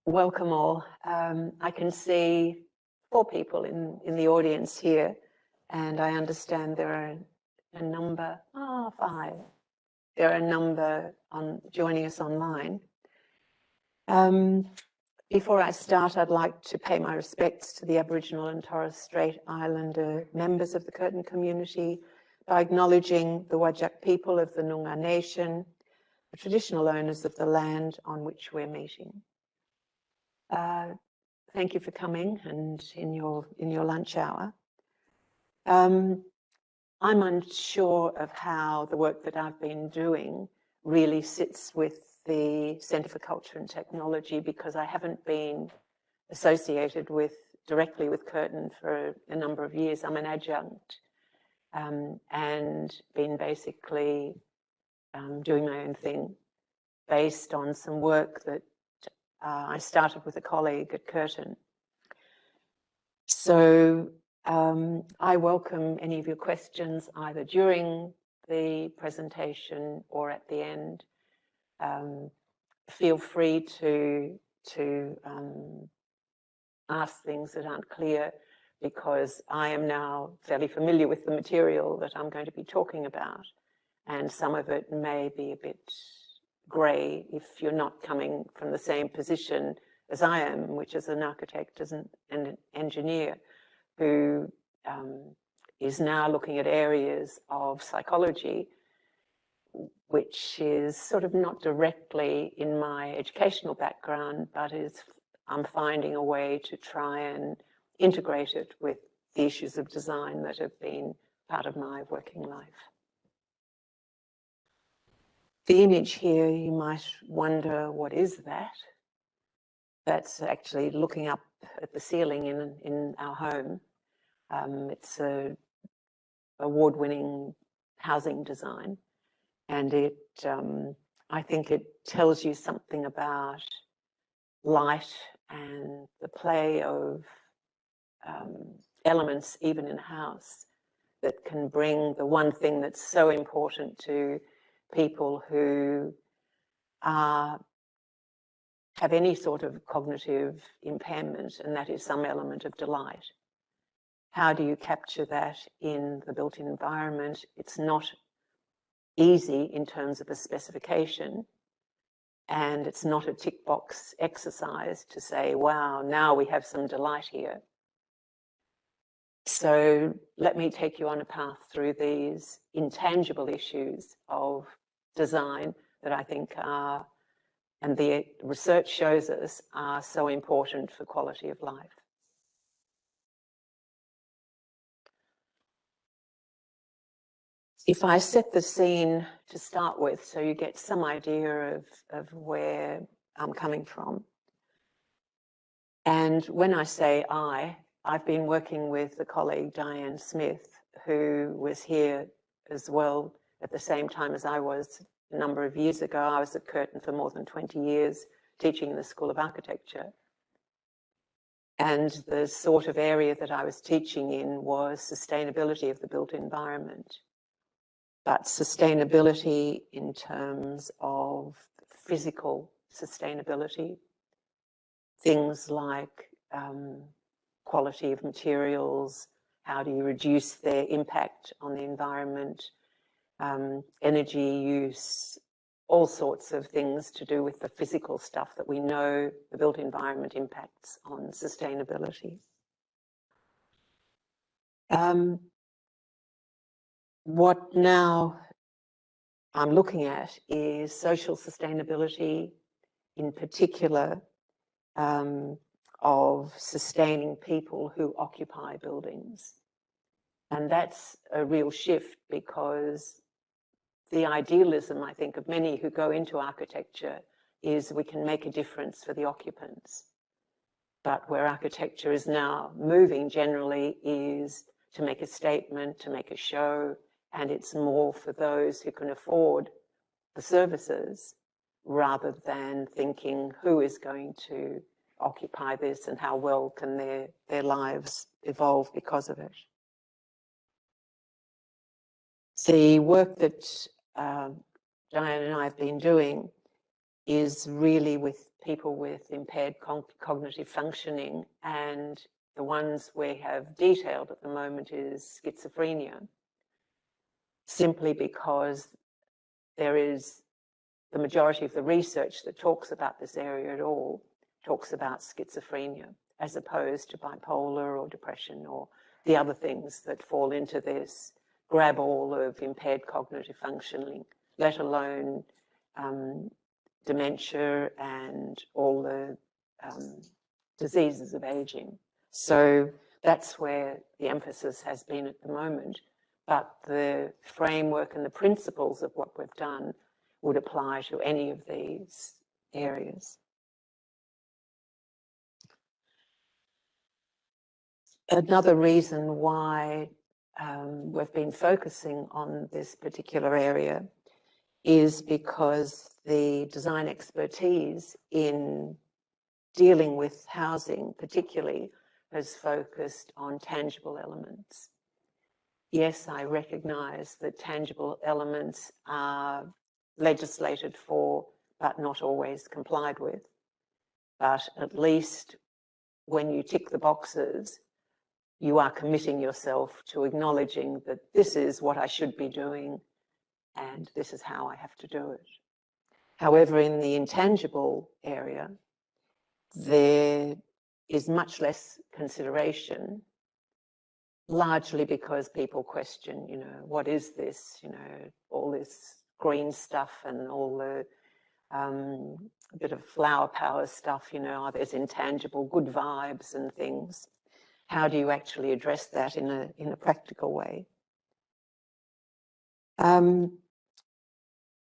Welcome all. I can see 4 people in the audience here, and I understand there are a number, 5. There are a number joining us online. Before I start, I'd like to pay my respects to the Aboriginal and Torres Strait Islander members of the Curtin community by acknowledging the Whadjuk people of the Noongar Nation, the traditional owners of the land on which we're meeting. Thank you for coming and in your lunch hour. I'm unsure of how the work that I've been doing really sits with the Centre for Culture and Technology, because I haven't been associated directly with Curtin for a number of years. I'm an adjunct and been basically doing my own thing based on some work that I started with a colleague at Curtin. So I welcome any of your questions either during the presentation or at the end. Feel free to ask things that aren't clear, because I am now fairly familiar with the material that I'm going to be talking about, and some of it may be a bit grey if you're not coming from the same position as I am, which is an architect and an engineer who is now looking at areas of psychology which is sort of not directly in my educational background, but I'm finding a way to try and integrate it with the issues of design that have been part of my working life. The image here, you might wonder, what is that? That's actually looking up at the ceiling in our home. It's an award-winning housing design, and I think it tells you something about light and the play of elements, even in a house, that can bring the one thing that's so important to people who have any sort of cognitive impairment, and that is some element of delight. How do you capture that in the built-in environment? It's not easy in terms of a specification, and it's not a tick box exercise to say, wow, now we have some delight here. So let me take you on a path through these intangible issues of design that I think are, and the research shows us, are so important for quality of life. If I set the scene to start with, so you get some idea of where I'm coming from. And when I say I've been working with a colleague, Diane Smith, who was here as well at the same time as I was a number of years ago. I was at Curtin for more than 20 years, teaching in the School of Architecture. And the sort of area that I was teaching in was sustainability of the built environment. But sustainability in terms of physical sustainability, things like quality of materials, how do you reduce their impact on the environment, energy use, all sorts of things to do with the physical stuff that we know the built environment impacts on sustainability. What now I'm looking at is social sustainability, in particular of sustaining people who occupy buildings. And that's a real shift, because the idealism, I think, of many who go into architecture is we can make a difference for the occupants. But where architecture is now moving generally is to make a statement, to make a show, and it's more for those who can afford the services, rather than thinking who is going to occupy this and how well can their lives evolve because of it. The work that Diane and I have been doing is really with people with impaired cognitive functioning, and the ones we have detailed at the moment is schizophrenia, simply because there is the majority of the research that talks about this area at all talks about schizophrenia, as opposed to bipolar or depression or the other things that fall into this grab all of impaired cognitive functioning, let alone dementia and all the diseases of aging. So that's where the emphasis has been at the moment. But the framework and the principles of what we've done would apply to any of these areas. Another reason why we've been focusing on this particular area is because the design expertise in dealing with housing particularly has focused on tangible elements. Yes, I recognise that tangible elements are legislated for, but not always complied with. But at least when you tick the boxes, you are committing yourself to acknowledging that this is what I should be doing and this is how I have to do it. However, in the intangible area, there is much less consideration, largely because people question, you know, what is this, you know, all this green stuff and all the bit of flower power stuff, you know, there's intangible good vibes and things. How do you actually address that in a practical way?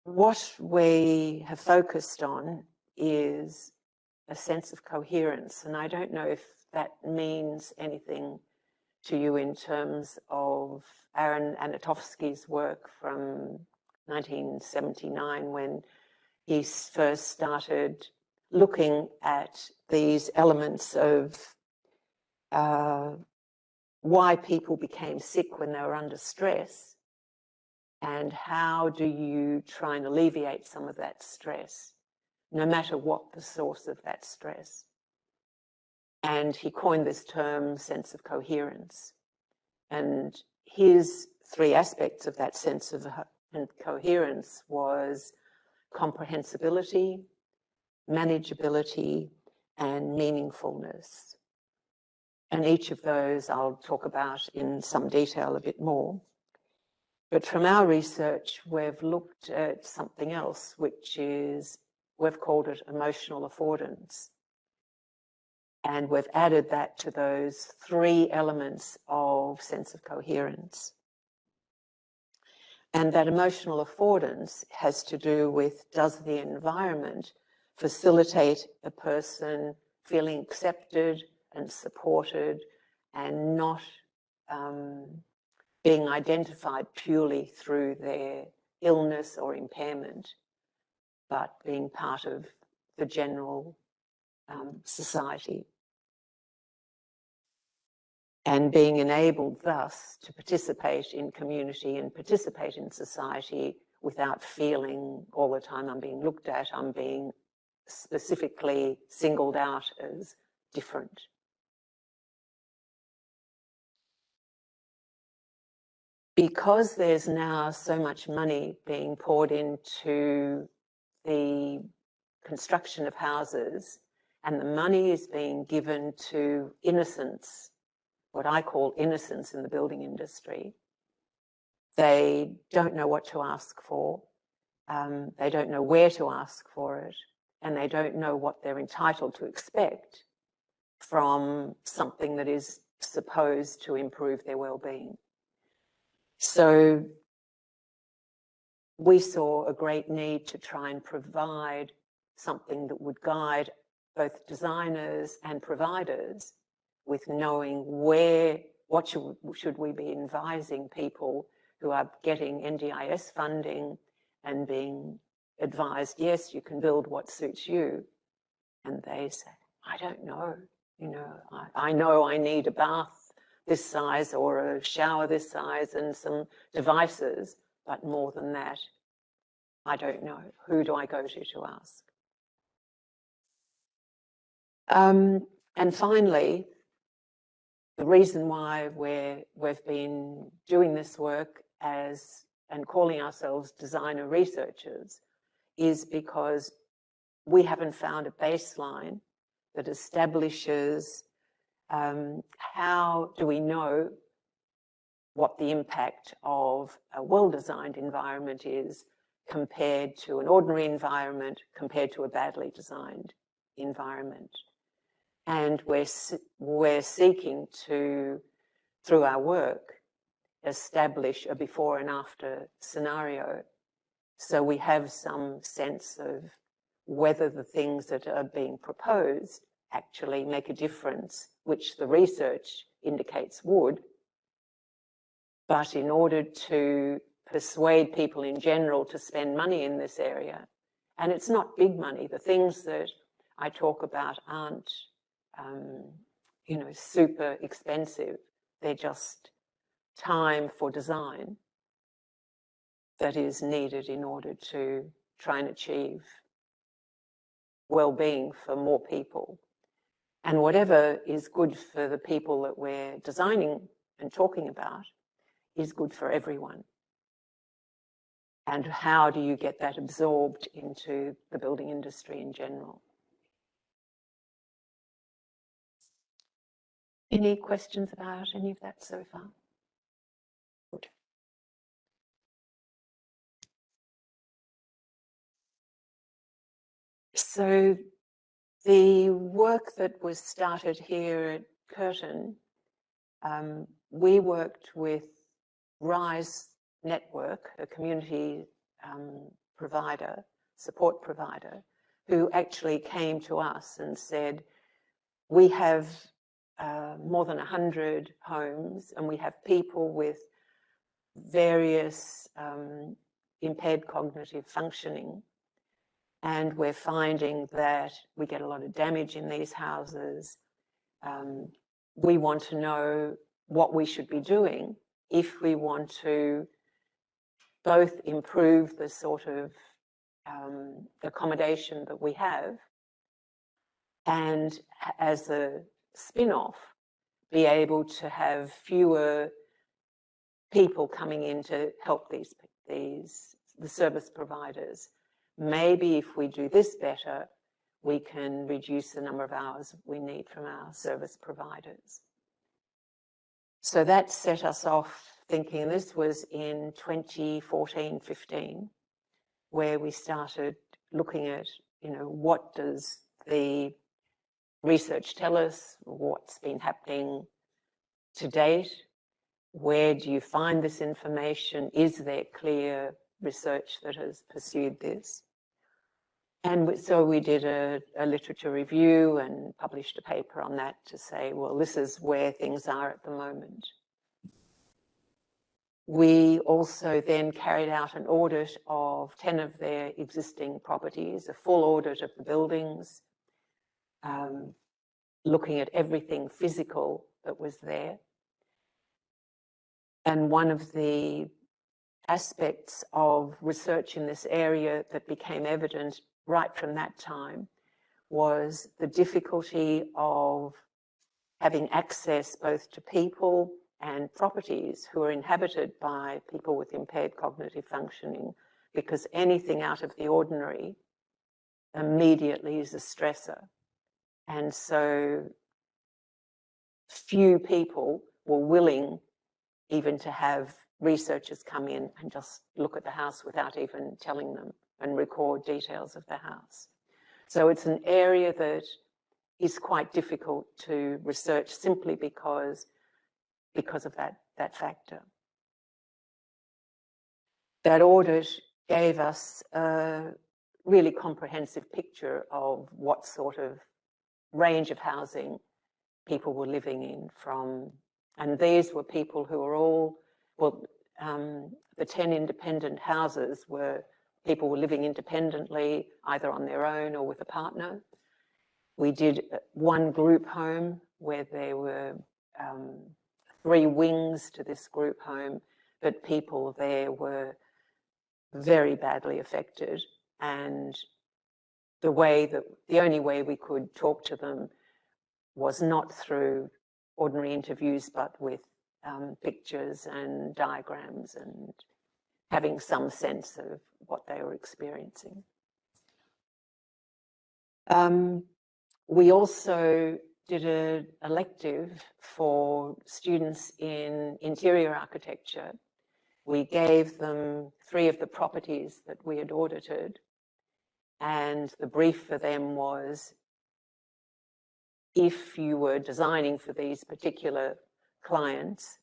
What we have focused on is a sense of coherence, and I don't know if that means anything to you in terms of Aaron Anatofsky's work from 1979, when he first started looking at these elements of why people became sick when they were under stress, and how do you try and alleviate some of that stress, no matter what the source of that stress. And he coined this term sense of coherence. And his three aspects of that sense of coherence was comprehensibility, manageability, and meaningfulness. And each of those I'll talk about in some detail a bit more. But from our research, we've looked at something else, which is, we've called it emotional affordance. And we've added that to those three elements of sense of coherence. And that emotional affordance has to do with, does the environment facilitate a person feeling accepted and supported and not being identified purely through their illness or impairment, but being part of the general society, and being enabled thus to participate in community and participate in society without feeling all the time I'm being looked at, I'm being specifically singled out as different. Because there's now so much money being poured into the construction of houses, and the money is being given to innocents, what I call innocents in the building industry, they don't know what to ask for, they don't know where to ask for it, and they don't know what they're entitled to expect from something that is supposed to improve their well-being. So we saw a great need to try and provide something that would guide both designers and providers with knowing what should we be advising people who are getting NDIS funding and being advised, yes, you can build what suits you. And they say, I don't know, you know, I know I need a bath this size or a shower this size and some devices, but more than that, I don't know. Who do I go to ask? And finally, the reason why we've been doing this work and calling ourselves designer researchers is because we haven't found a baseline that establishes how do we know what the impact of a well-designed environment is compared to an ordinary environment, compared to a badly designed environment. And we're seeking to, through our work, establish a before and after scenario, so we have some sense of whether the things that are being proposed actually make a difference, which the research indicates would. But in order to persuade people in general to spend money in this area, and it's not big money, the things that I talk about aren't, super expensive. They're just time for design that is needed in order to try and achieve well-being for more people. And whatever is good for the people that we're designing and talking about is good for everyone. And how do you get that absorbed into the building industry in general? Any questions about any of that so far? Good. So the work that was started here at Curtin, we worked with Rise Network, a community provider, support provider, who actually came to us and said, we have more than 100 homes and we have people with various impaired cognitive functioning, and we're finding that we get a lot of damage in these houses. We want to know what we should be doing if we want to both improve the sort of accommodation that we have, and as a spin-off, be able to have fewer people coming in to help the service providers. Maybe if we do this better, we can reduce the number of hours we need from our service providers. So that set us off thinking. This was in 2014-15, where we started looking at, what does the research tell us, what's been happening to date, where do you find this information, is there clear research that has pursued this? And so we did a literature review and published a paper on that to say, well, this is where things are at the moment. We also then carried out an audit of 10 of their existing properties, a full audit of the buildings, looking at everything physical that was there. And one of the aspects of research in this area that became evident right from that time was the difficulty of having access both to people and properties who are inhabited by people with impaired cognitive functioning, because anything out of the ordinary immediately is a stressor. And so few people were willing even to have researchers come in and just look at the house without even telling them and record details of the house. So it's an area that is quite difficult to research simply because of that factor. That audit gave us a really comprehensive picture of what sort of range of housing people were living in and these were people who were all, the 10 independent houses were people were living independently, either on their own or with a partner. We did one group home where there were 3 wings to this group home, but people there were very badly affected, and the only way we could talk to them was not through ordinary interviews, but with pictures and diagrams and having some sense of what they were experiencing. We also did an elective for students in interior architecture. We gave them 3 of the properties that we had audited, and the brief for them was, if you were designing for these particular clients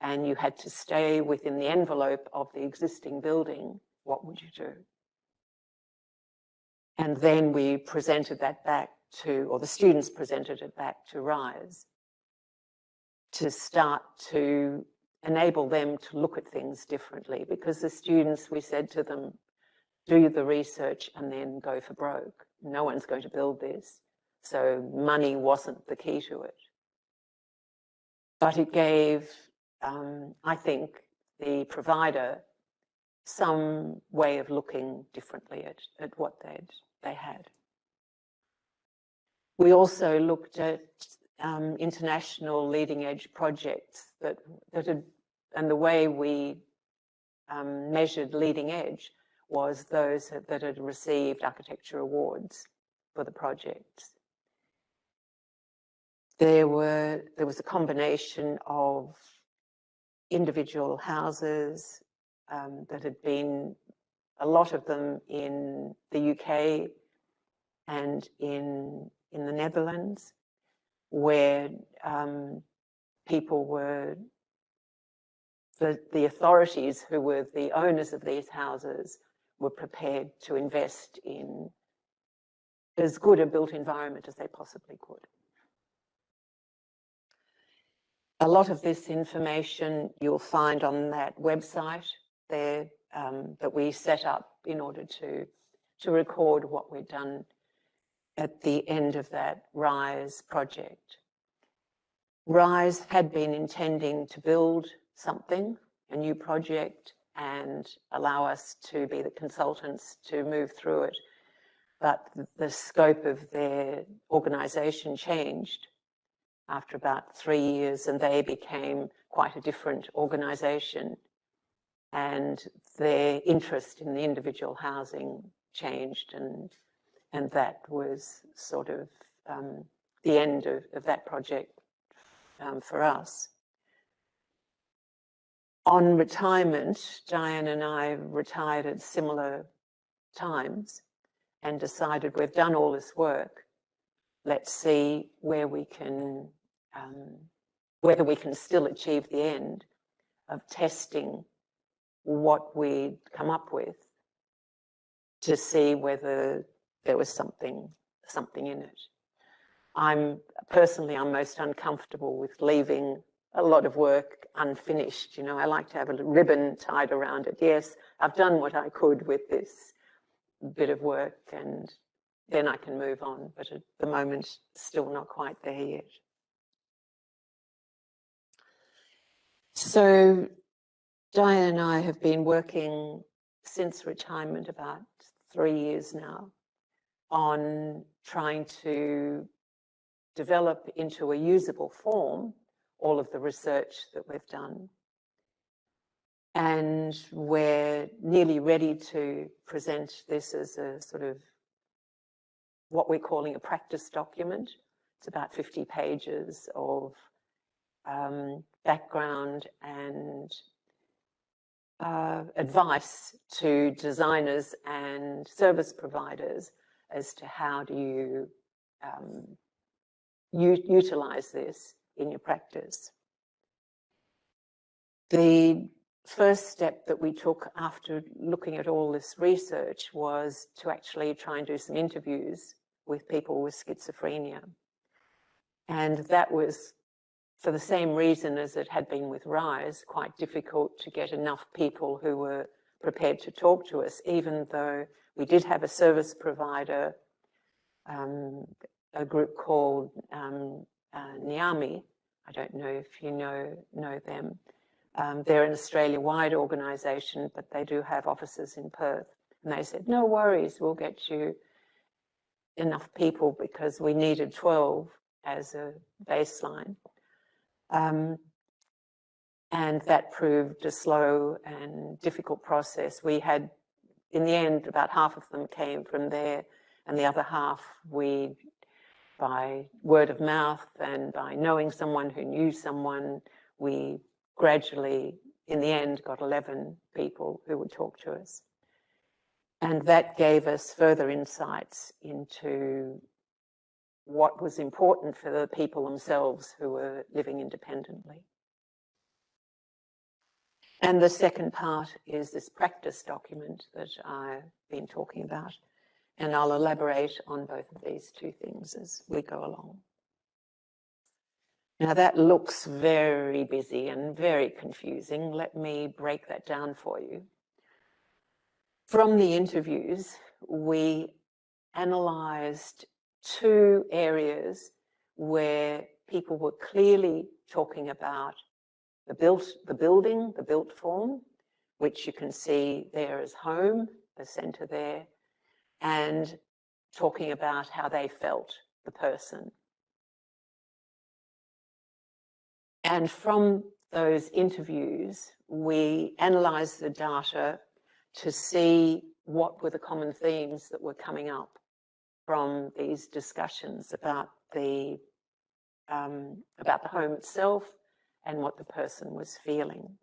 and you had to stay within the envelope of the existing building, what would you do? And then we presented that back to, or the students presented it back to RISE to start to enable them to look at things differently, because the students, we said to them, do the research and then go for broke. No one's going to build this. So money wasn't the key to it. But it gave, I think, the provider some way of looking differently at what they had. We also looked at international leading edge projects that had, and the way we measured leading edge was those that had received architecture awards for the projects. There was a combination of individual houses that had been, a lot of them in the UK and in the Netherlands, where people were, the authorities who were the owners of these houses were prepared to invest in as good a built environment as they possibly could. A lot of this information you'll find on that website there that we set up in order to record what we'd done at the end of that RISE project. RISE had been intending to build something, a new project, and allow us to be the consultants to move through it. But the scope of their organisation changed after about 3 years, and they became quite a different organisation. And their interest in the individual housing changed, and that was sort of the end of that project for us. On retirement, Diane and I retired at similar times and decided we've done all this work. Let's see where we can, whether we can still achieve the end of testing what we'd come up with to see whether there was something in it. I'm most uncomfortable with leaving a lot of work unfinished. You know, I like to have a ribbon tied around it. Yes, I've done what I could with this bit of work, and then I can move on, but at the moment, still not quite there yet. So Diane and I have been working since retirement, about 3 years now, on trying to develop into a usable form all of the research that we've done. And we're nearly ready to present this as a sort of what we're calling a practice document. It's about 50 pages of background and advice to designers and service providers as to how do you utilize this in your practice. The first step that we took after looking at all this research was to actually try and do some interviews with people with schizophrenia. And that was, for the same reason as it had been with RISE, quite difficult to get enough people who were prepared to talk to us, even though we did have a service provider, a group called NIAMI. I don't know if you know them. They're an Australia-wide organisation, but they do have offices in Perth. And they said, no worries, we'll get you enough people because we needed 12 as a baseline. And that proved a slow and difficult process. We had, in the end, about half of them came from there, and the other half we, by word of mouth and by knowing someone who knew someone, we gradually, in the end, got 11 people who would talk to us. And that gave us further insights into what was important for the people themselves who were living independently. And the second part is this practice document that I've been talking about. And I'll elaborate on both of these two things as we go along. Now that looks very busy and very confusing. Let me break that down for you. From the interviews, we analysed two areas where people were clearly talking about the building, the built form, which you can see there as home, the centre there, and talking about how they felt, the person. And from those interviews, we analysed the data to see what were the common themes that were coming up from these discussions about the home itself and what the person was feeling.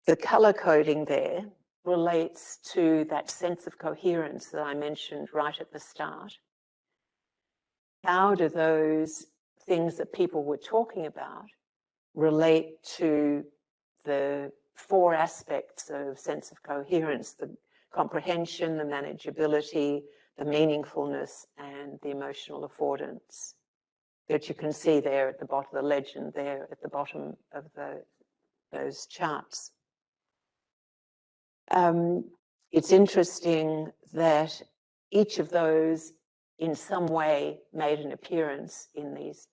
The colour coding there relates to that sense of coherence that I mentioned right at the start. How do those things that people were talking about relate to the four aspects of sense of coherence: the comprehension, the manageability, the meaningfulness, and the emotional affordance, that you can see there at the bottom, the legend there at the bottom of those charts. It's interesting that each of those in some way made an appearance in these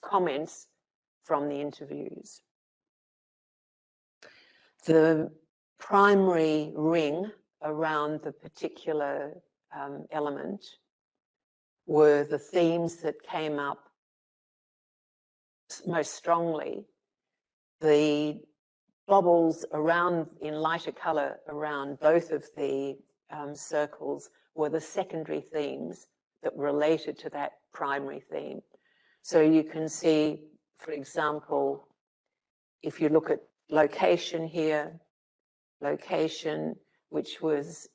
comments from the interviews. The primary ring around the particular element were the themes that came up most strongly. The bubbles around, in lighter colour, around both of the circles were the secondary themes that related to that primary theme. So you can see, for example, if you look at location here, location, which was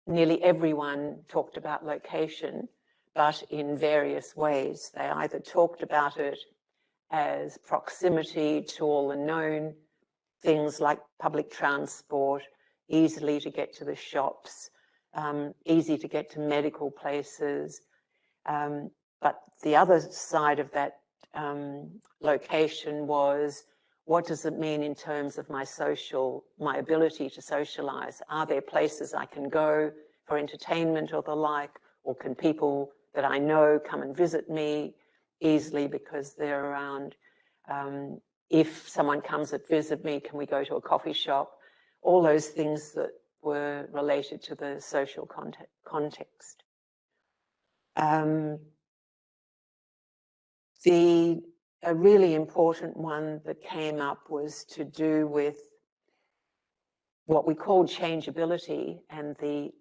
nearly everyone talked about location, but in various ways. They either talked about it as proximity to all the known things like public transport, easily to get to the shops, easy to get to medical places. But the other side of that location was, what does it mean in terms of my ability to socialise? Are there places I can go for entertainment or the like, or can people that I know come and visit me easily because they're around? If someone comes and visit me, can we go to a coffee shop? All those things that were related to the social context. A really important one that came up was to do with what we called changeability and the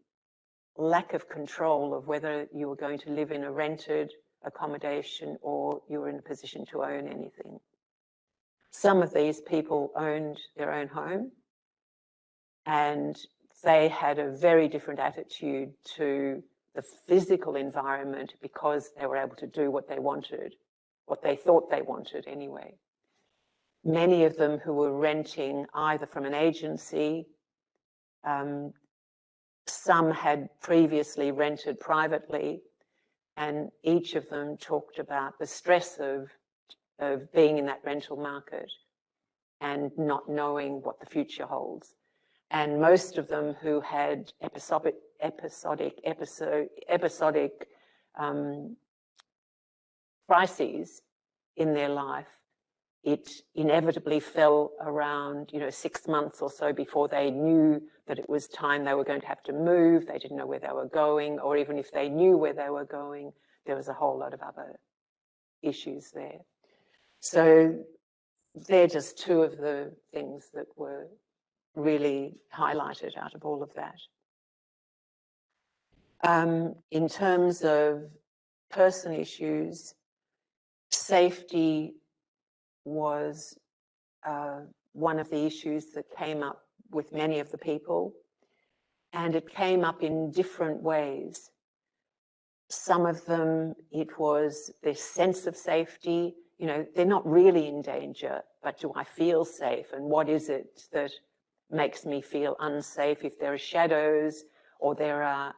lack of control of whether you were going to live in a rented accommodation or you were in a position to own anything. Some of these people owned their own home, and they had a very different attitude to the physical environment because they were able to do what they wanted, what they thought they wanted anyway. Many of them who were renting either from an agency, some had previously rented privately, and each of them talked about the stress of being in that rental market and not knowing what the future holds. And most of them who had episodic crises in their life it inevitably fell around, 6 months or so before they knew that it was time they were going to have to move. They didn't know where they were going, or even if they knew where they were going, there was a whole lot of other issues there. So they're just two of the things that were really highlighted out of all of that. In terms of person issues, safety was one of the issues that came up with many of the people, and it came up in different ways. Some of them, it was this sense of safety. They're not really in danger, but do I feel safe? And what is it that makes me feel unsafe? If there are shadows or there are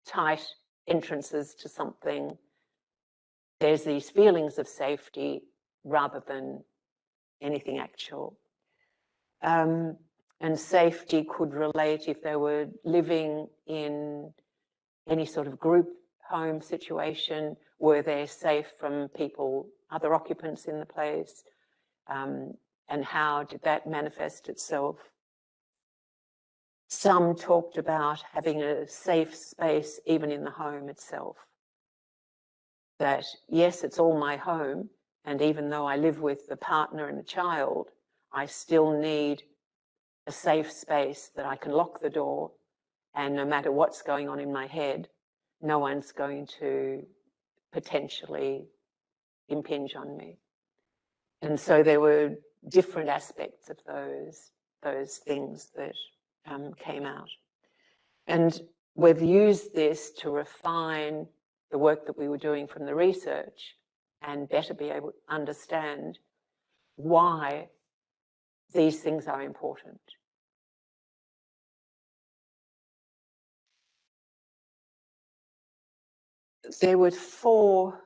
tight entrances to something, there's these feelings of safety rather than anything actual. And safety could relate if they were living in any sort of group home situation, were they safe from people, other occupants in the place, and how did that manifest itself? Some talked about having a safe space even in the home itself. That, yes, it's all my home, and even though I live with a partner and a child, I still need a safe space that I can lock the door, and no matter what's going on in my head, no one's going to potentially impinge on me. And so there were different aspects of those things that came out. And we've used this to refine the work that we were doing from the research and better be able to understand why these things are important. There were 4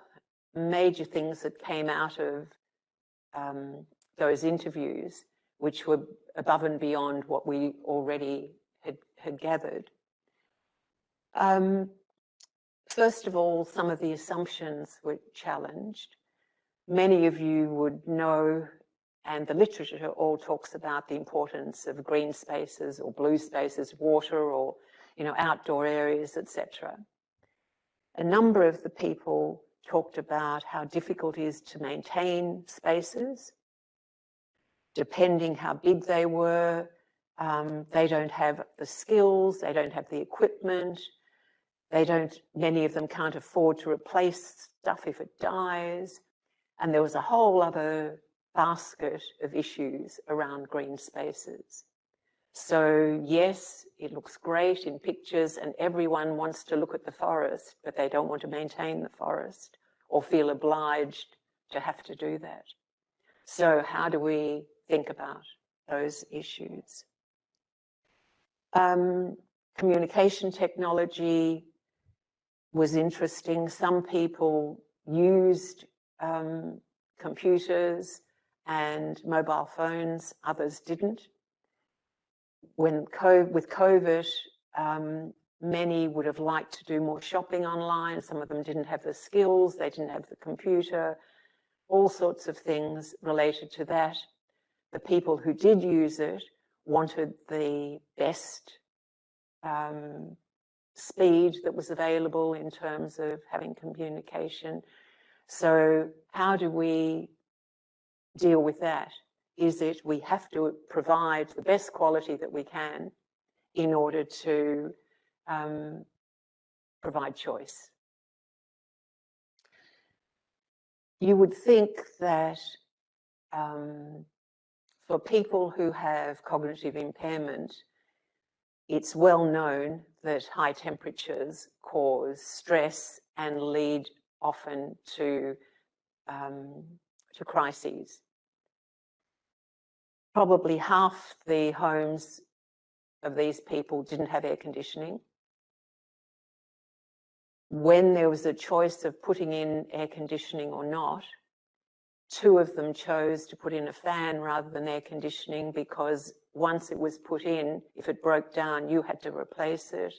major things that came out of those interviews, which were above and beyond what we already had gathered. First of all, some of the assumptions were challenged. Many of you would know, and the literature all talks about the importance of green spaces or blue spaces, water, or outdoor areas, etc. A number of the people talked about how difficult it is to maintain spaces. Depending how big they were, they don't have the skills, they don't have the equipment, many of them can't afford to replace stuff if it dies. And there was a whole other basket of issues around green spaces. So yes, it looks great in pictures and everyone wants to look at the forest, but they don't want to maintain the forest or feel obliged to have to do that. So how do we think about those issues? Communication technology was interesting. Some people used computers and mobile phones, others didn't. With COVID, many would have liked to do more shopping online. Some of them didn't have the skills, they didn't have the computer, all sorts of things related to that. The people who did use it wanted the best speed that was available in terms of having communication. So how do we deal with that? Is it we have to provide the best quality that we can in order to provide choice? You would think that for people who have cognitive impairment, it's well known that high temperatures cause stress and lead often to crises. Probably half the homes of these people didn't have air conditioning. When there was a choice of putting in air conditioning or not, 2 of them chose to put in a fan rather than air conditioning because once it was put in, if it broke down, you had to replace it,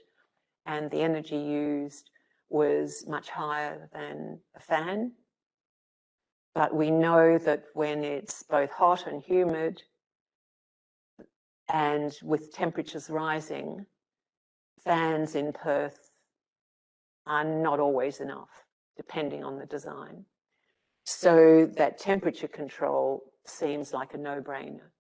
and the energy used was much higher than a fan. But we know that when it's both hot and humid and with temperatures rising, fans in Perth are not always enough, depending on the design. So that temperature control seems like a no-brainer,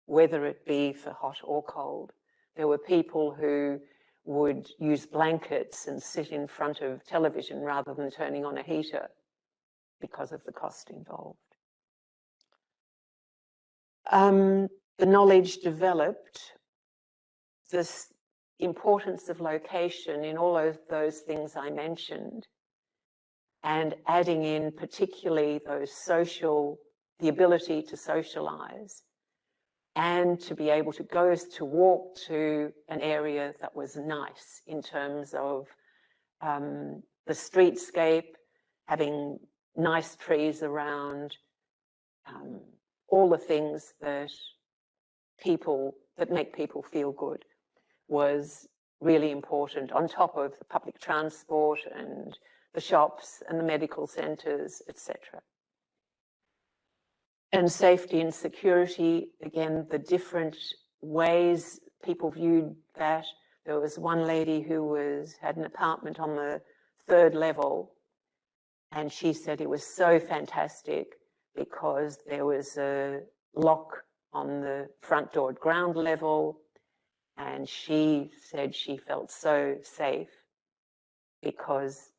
whether it be for hot or cold. There were people who would use blankets and sit in front of television rather than turning on a heater because of the cost involved. The knowledge developed, this importance of location in all of those things I mentioned, and adding in particularly those the ability to socialize and to be able to walk to an area that was nice in terms of the streetscape, having nice trees around, all the things that make people feel good was really important, on top of the public transport and the shops and the medical centres, etc. And safety and security, again, the different ways people viewed that. There was one lady who had an apartment on the 3rd level, and she said it was so fantastic because there was a lock on the front door at ground level, and she said she felt so safe because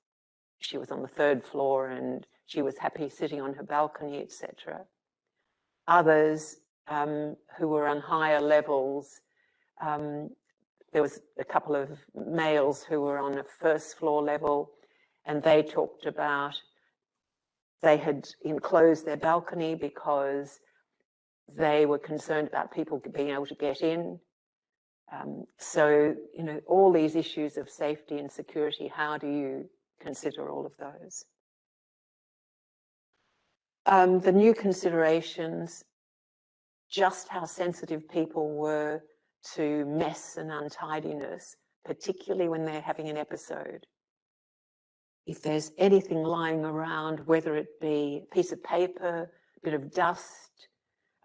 she was on the 3rd floor and she was happy sitting on her balcony, etc. Others who were on higher levels, there was a couple of males who were on a 1st floor level, and they talked about they had enclosed their balcony because they were concerned about people being able to get in. So, you know, all these issues of safety and security, how do you consider all of those? The new considerations, just how sensitive people were to mess and untidiness, particularly when they're having an episode. If there's anything lying around, whether it be a piece of paper, a bit of dust,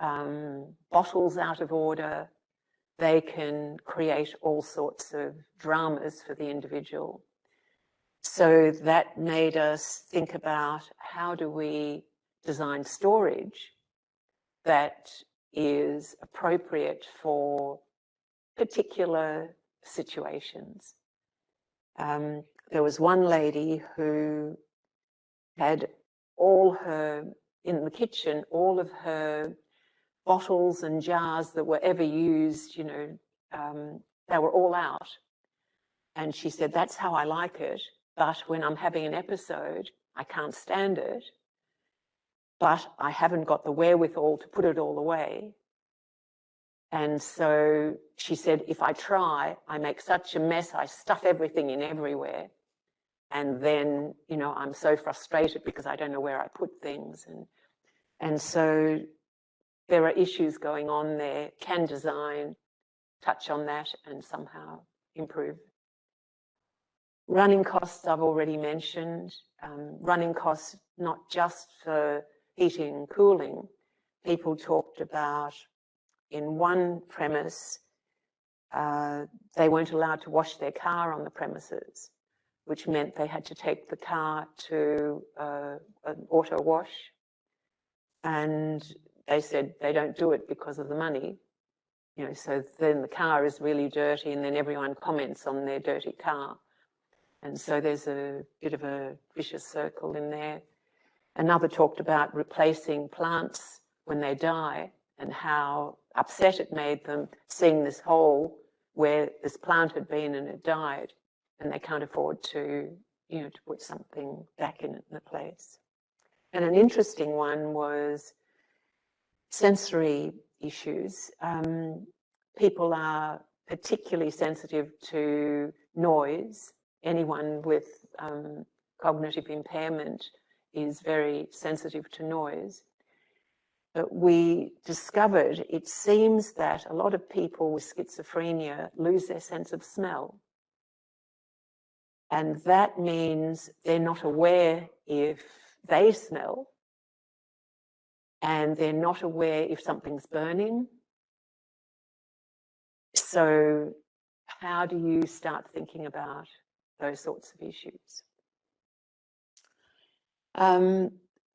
bottles out of order, they can create all sorts of dramas for the individual. So that made us think about how do we design storage that is appropriate for particular situations. There was one lady who had in the kitchen, all of her bottles and jars that were ever used, you know, they were all out. And she said, that's how I like it. But when I'm having an episode, I can't stand it. But I haven't got the wherewithal to put it all away. And so she said, if I try, I make such a mess, I stuff everything in everywhere. And then, you know, I'm so frustrated because I don't know where I put things. And so there are issues going on there. Can design touch on that and somehow improve? Running costs, I've already mentioned. Running costs, not just for heating and cooling. People talked about, in one premise, they weren't allowed to wash their car on the premises, which meant they had to take the car to an auto wash. And they said they don't do it because of the money. You know, so then the car is really dirty and then everyone comments on their dirty car. And so there's a bit of a vicious circle in there. Another talked about replacing plants when they die and how upset it made them seeing this hole where this plant had been and it died, and they can't afford to, you know, to put something back in the place. And an interesting one was sensory issues. People are particularly sensitive to noise. Anyone with cognitive impairment is very sensitive to noise. But we discovered it seems that a lot of people with schizophrenia lose their sense of smell. And that means they're not aware if they smell and they're not aware if something's burning. So how do you start thinking about those sorts of issues? The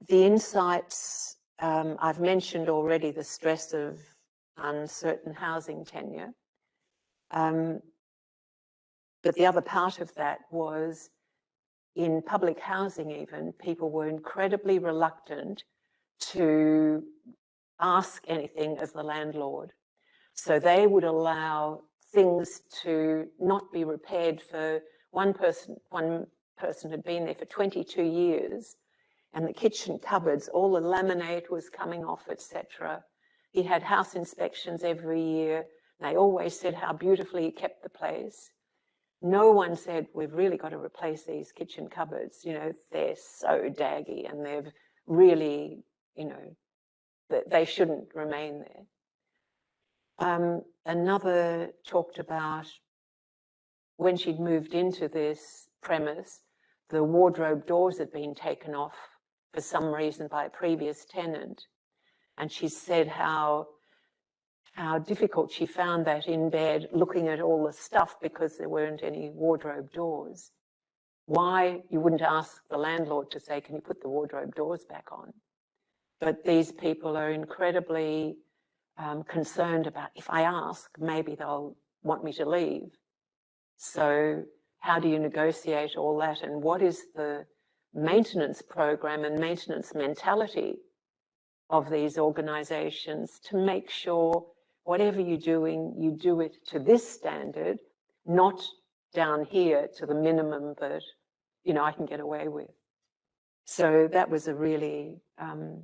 insights, I've mentioned already the stress of uncertain housing tenure. But the other part of that was, in public housing even, people were incredibly reluctant to ask anything of the landlord. So they would allow things to not be repaired for one person had been there for 22 years, and the kitchen cupboards, all the laminate was coming off, etc. He had house inspections every year. They always said how beautifully he kept the place. No one said, we've really got to replace these kitchen cupboards. You know, they're so daggy and they've really, you know, they shouldn't remain there. Another talked about when she'd moved into this premise, the wardrobe doors had been taken off for some reason by a previous tenant. And she said how difficult she found that in bed, looking at all the stuff because there weren't any wardrobe doors. Why you wouldn't ask the landlord to say, can you put the wardrobe doors back on? But these people are incredibly concerned about, if I ask, maybe they'll want me to leave. So how do you negotiate all that? And what is the maintenance program and maintenance mentality of these organisations to make sure whatever you're doing, you do it to this standard, not down here to the minimum that, you know, I can get away with. So that was a really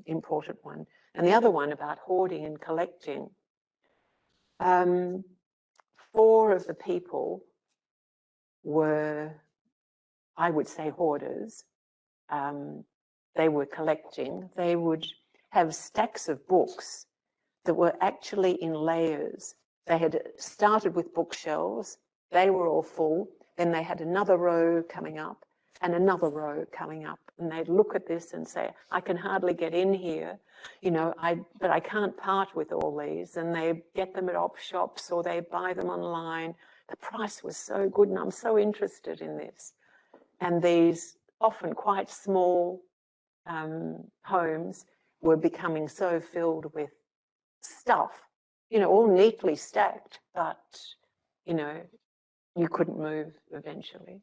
important one. And the other one about hoarding and collecting. 4 of the people were, I would say, hoarders. They were collecting. They would have stacks of books that were actually in layers. They had started with bookshelves. They were all full. Then they had another row coming up and another row coming up. And they'd look at this and say, I can hardly get in here, you know, but I can't part with all these. And they get them at op shops or they buy them online. The price was so good and I'm so interested in this. And these often quite small homes were becoming so filled with stuff, you know, all neatly stacked, but, you know, you couldn't move eventually.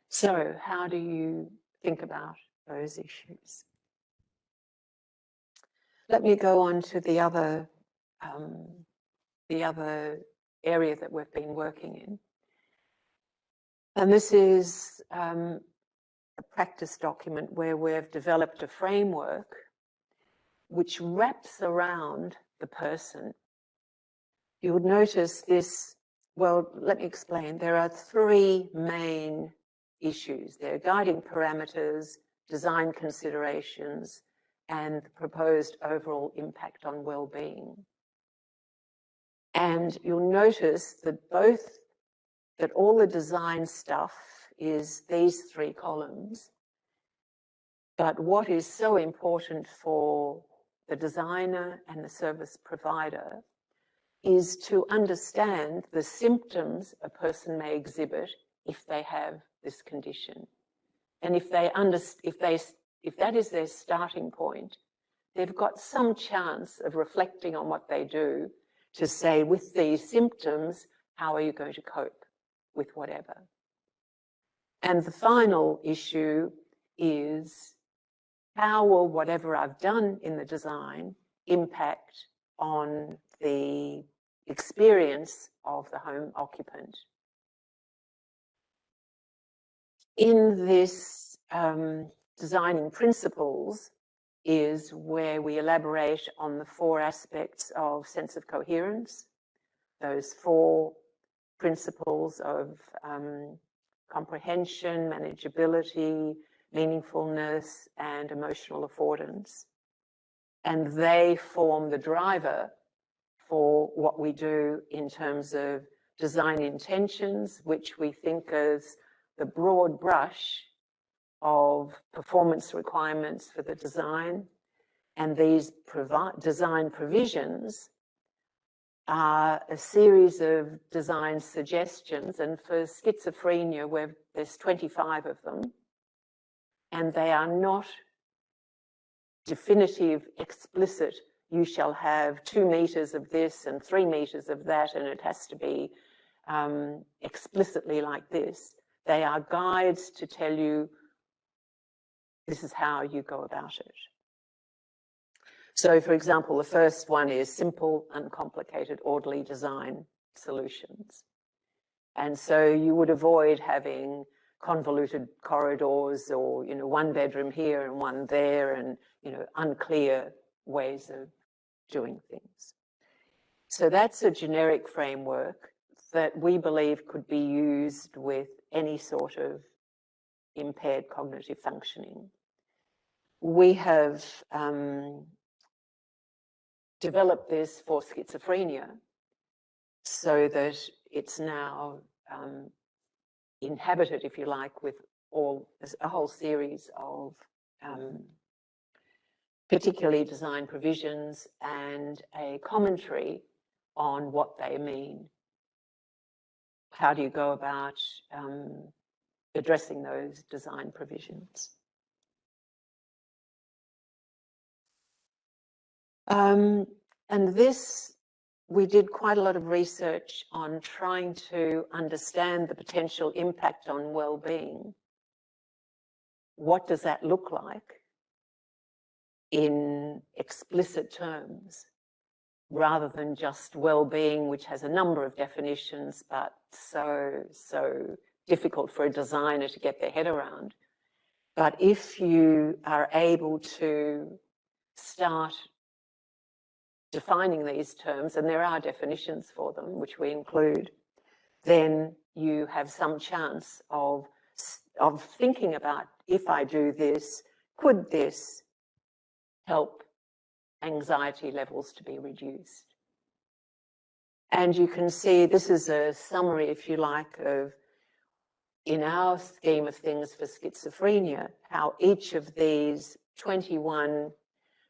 So how do you think about those issues? Let me go on to the other area that we've been working in. And this is a practice document where we've developed a framework which wraps around the person. You would notice this, well, let me explain. There are 3 main issues. There are guiding parameters, design considerations, and the proposed overall impact on well-being. And you'll notice that all the design stuff is these 3 columns. But what is so important for the designer and the service provider is to understand the symptoms a person may exhibit if they have this condition. And if that is their starting point, they've got some chance of reflecting on what they do to say, with these symptoms, how are you going to cope with whatever? And the final issue is, how will whatever I've done in the design impact on the experience of the home occupant? In this designing principles is where we elaborate on the 4 aspects of sense of coherence, those 4 principles of comprehension, manageability, meaningfulness, and emotional affordance. And they form the driver for what we do in terms of design intentions, which we think as the broad brush of performance requirements for the design. And these design provisions are a series of design suggestions. And for schizophrenia, where there's 25 of them, and they are not definitive, explicit, you shall have 2 meters of this and 3 meters of that, and it has to be explicitly like this. They are guides to tell you this is how you go about it. So, for example, the first one is simple, uncomplicated, orderly design solutions. And so you would avoid having convoluted corridors or, you know, one bedroom here and one there and, you know, unclear ways of doing things. So that's a generic framework that we believe could be used with any sort of impaired cognitive functioning. We have developed this for schizophrenia so that it's now inhabited, if you like, with a whole series of particularly design provisions and a commentary on what they mean. How do you go about addressing those design provisions? And this, we did quite a lot of research on trying to understand the potential impact on well-being. What does that look like in explicit terms, rather than just well-being, which has a number of definitions, but so difficult for a designer to get their head around. But if you are able to start defining these terms, and there are definitions for them, which we include, then you have some chance of thinking about, if I do this, could this help anxiety levels to be reduced? And you can see this is a summary, if you like, of, in our scheme of things for schizophrenia, how each of these 21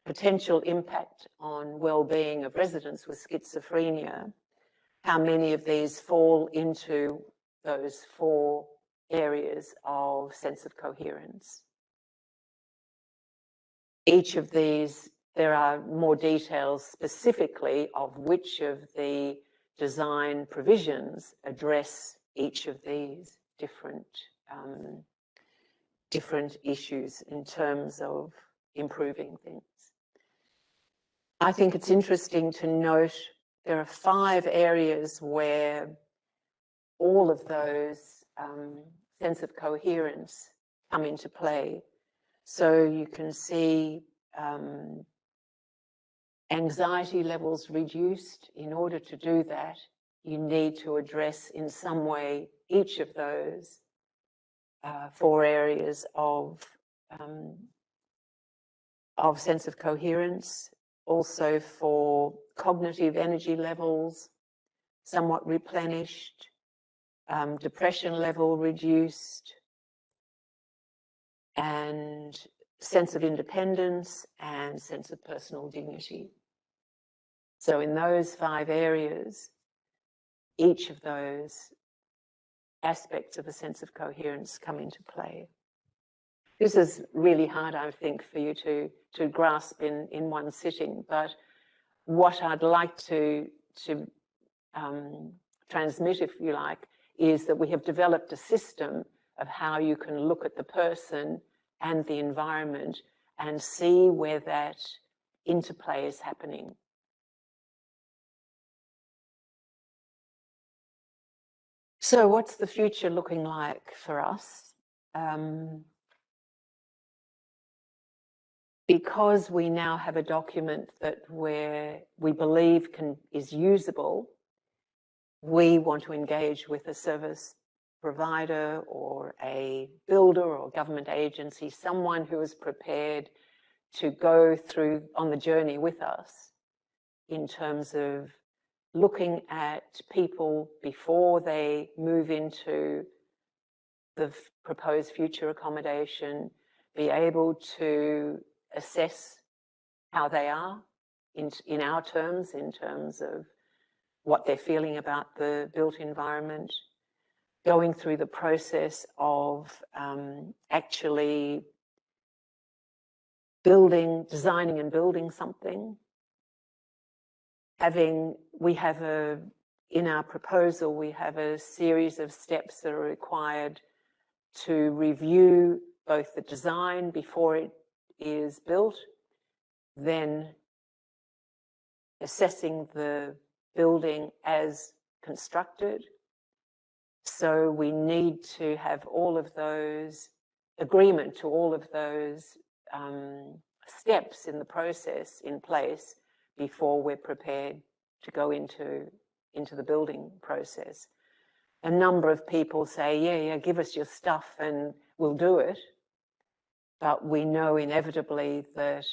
potential impact on well-being of residents with schizophrenia, how many of these fall into those 4 areas of sense of coherence. Each of these, there are more details specifically of which of the design provisions address each of these different issues in terms of improving things. I think it's interesting to note there are 5 areas where all of those sense of coherence come into play. So you can see anxiety levels reduced. In order to do that, you need to address in some way each of those 4 areas of sense of coherence. Also for cognitive energy levels, somewhat replenished, depression level reduced, and sense of independence and sense of personal dignity. So in those 5 areas, each of those aspects of a sense of coherence come into play. This is really hard, I think, for you to grasp in one sitting, but what I'd like to transmit, if you like, is that we have developed a system of how you can look at the person and the environment and see where that interplay is happening. So what's the future looking like for us? Because we now have a document that we believe is usable, we want to engage with a service provider or a builder or government agency, someone who is prepared to go through on the journey with us in terms of looking at people before they move into the proposed future accommodation, be able to assess how they are in our terms, in terms of what they're feeling about the built environment, going through the process of actually designing and building something. In our proposal, we have a series of steps that are required to review both the design before it is built, then assessing the building as constructed. So we need to have all of those, agreement to all of those steps in the process in place before we're prepared to go into the building process. A number of people say, yeah, give us your stuff and we'll do it. But we know inevitably that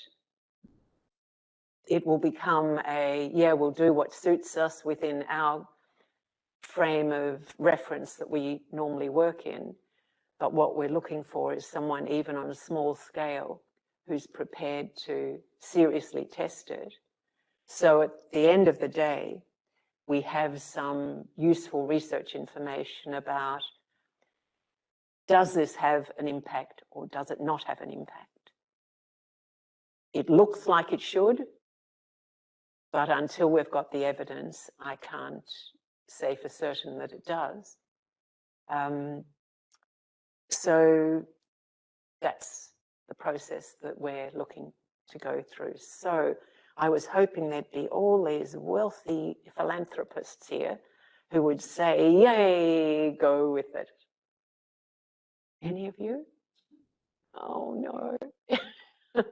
it will become we'll do what suits us within our frame of reference that we normally work in. But what we're looking for is someone, even on a small scale, who's prepared to seriously test it. So at the end of the day, we have some useful research information about, does this have an impact or does it not have an impact? It looks like it should, but until we've got the evidence, I can't say for certain that it does. So that's the process that we're looking to go through. So I was hoping there'd be all these wealthy philanthropists here who would say, yay, go with it. Any of you? Oh, no.